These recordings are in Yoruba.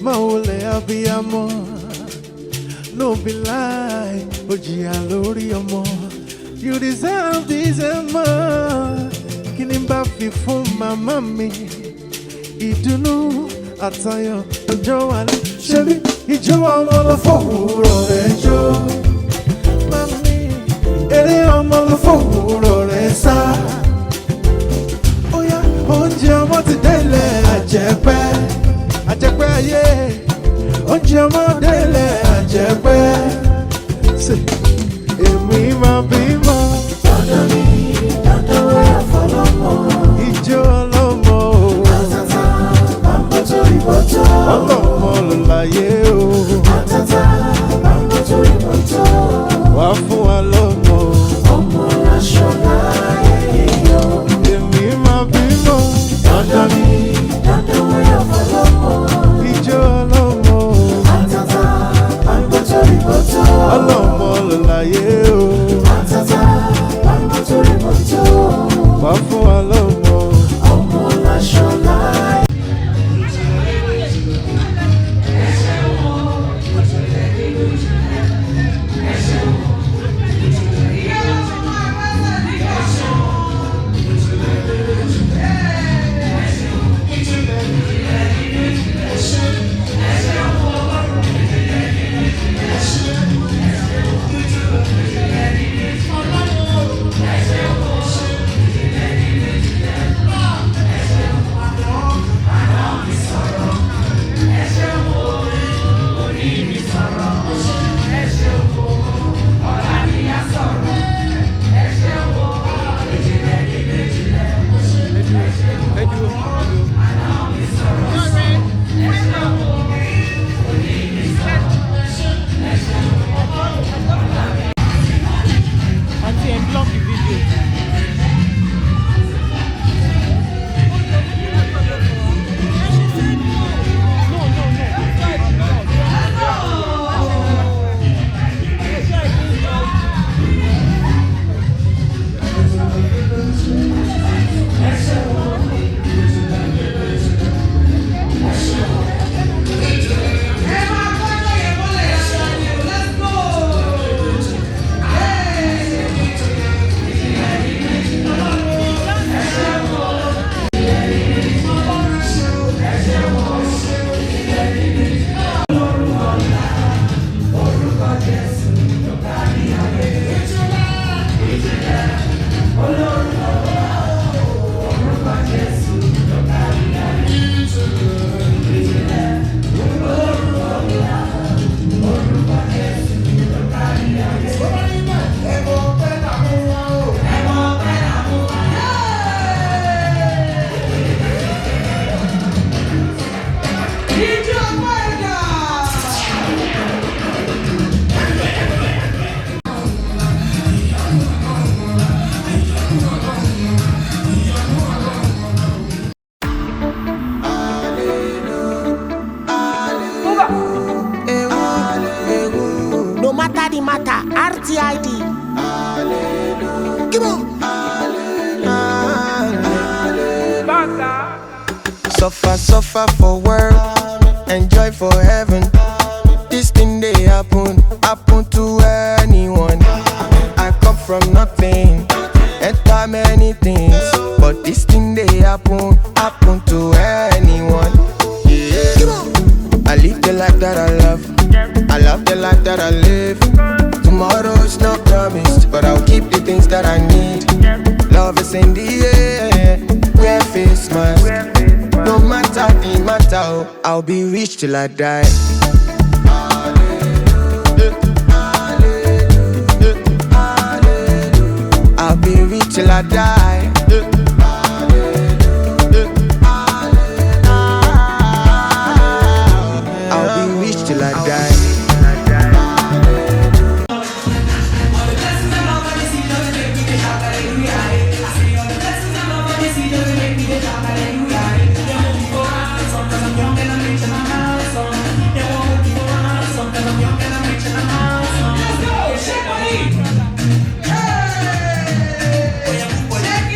Maole abiyamo, no be lie, Oji alori omo. You deserve this and more. Kinimba fi fún mama mi. Ìdùnnú àtayọ̀ ọjọ́ alẹ́. Ṣebí ìjọ ọmọ lọ fòwúrọ̀ rẹ̀ jó. Mami, eré ọmọ lọ fòwúrọ̀ rẹ̀ sá. Óyá, oúnjẹ ọmọ ti délẹ̀ àjẹpẹ́. Àjẹpẹ́ ayé. Oúnjẹ ọmọ délẹ̀ àjẹpẹ́. Èmi máa bímọ. Dandan ni, dandan wẹ́rẹ́ fọlọ́mọ. Ìjọ ọlọ́mọ o. Àtàtà, bàbá tó rí bọ́tọ̀. Ọlọ́mọ ló láyé o. Àtàtà, bàbá tó rí bọ́tọ̀. Wá fún wa lọ́mọ. Ọmọ láṣọ láyé yọ. Èmi máa bímọ. Dandan ni, dandan wẹ́rẹ́ fọlọ́mọ. Ìjọ ọlọ́mọ o. Àtàtà, bàbá tó rí bọ́tọ̀. Ọlọ́mọ ló láyé o. Àtàtà, bàbá tó rí bọ́tọ̀. Wá fún wa lọ́mọ. Ọmọ láṣọ láyé. RTID. Come on. Suffer, suffer for work, enjoy for heaven. This thing they happen to anyone. I come from nothing, enter many things, but this thing they happen to anyone. Yeah. I live the life that I love, I love the life that I live. Tomorrow's not promised, but I'll keep the things that I need. Love is in the air, wear face mask. No matter the matter, I'll be rich till I die. I'll be rich till I die. I'll be rich till I die. Check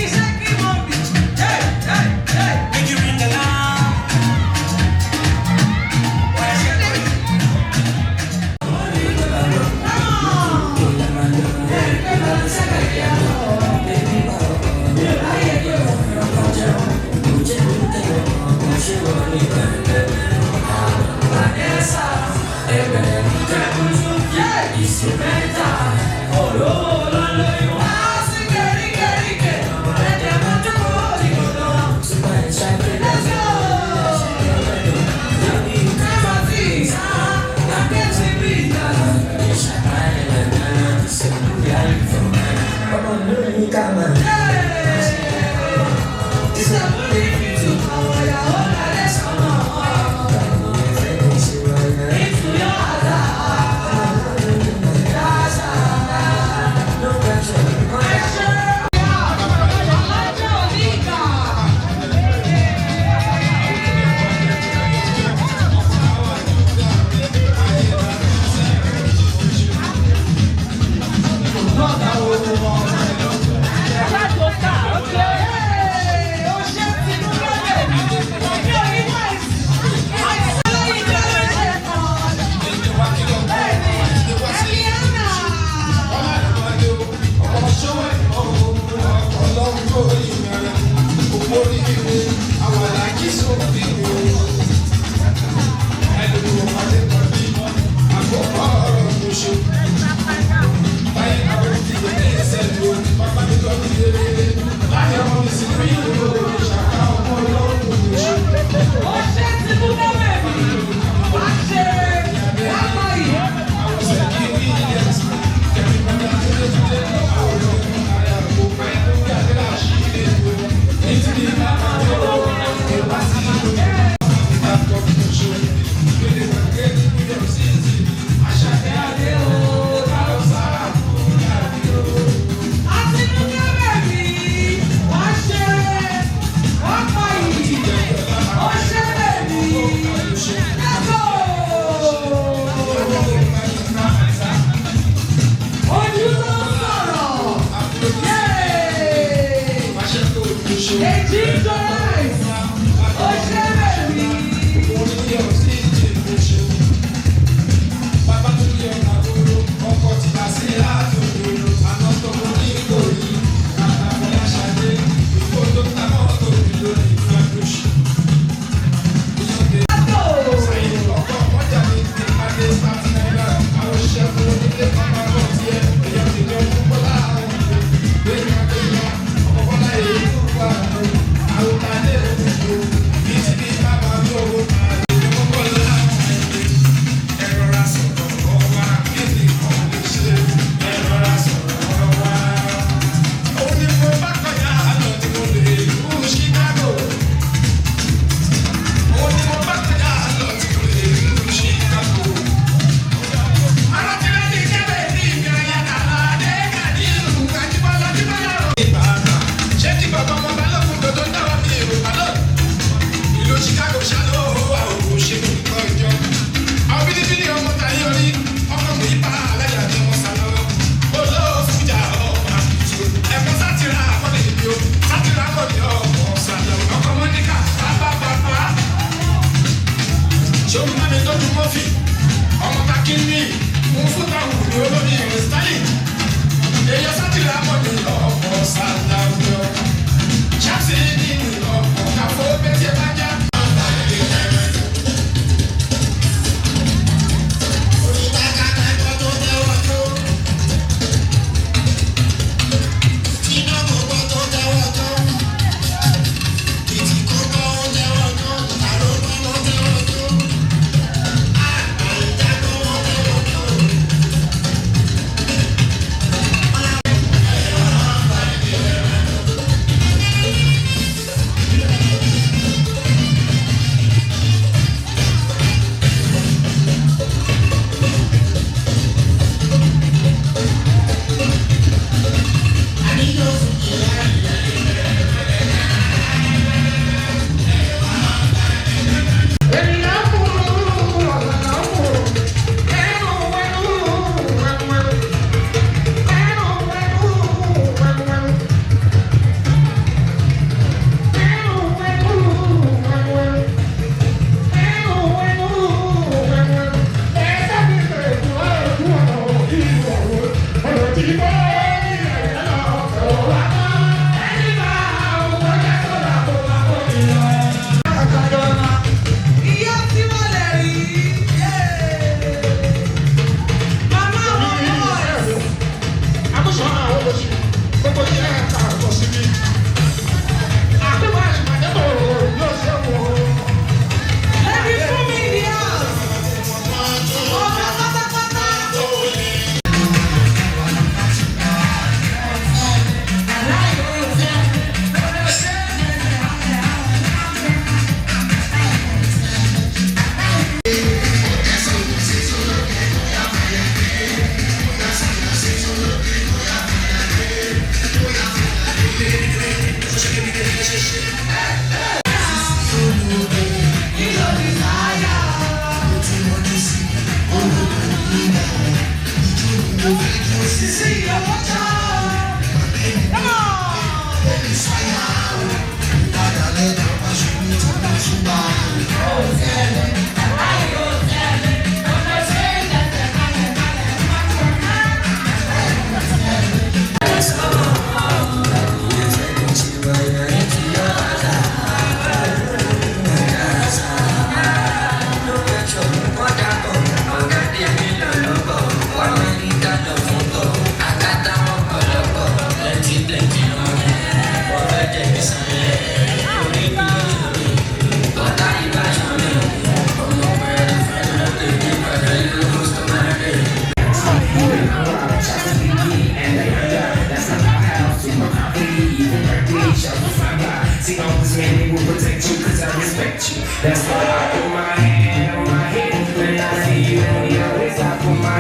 See, all this man will protect you, cause I respect you. That's why I put my hand on my head. When I see you, you always I put my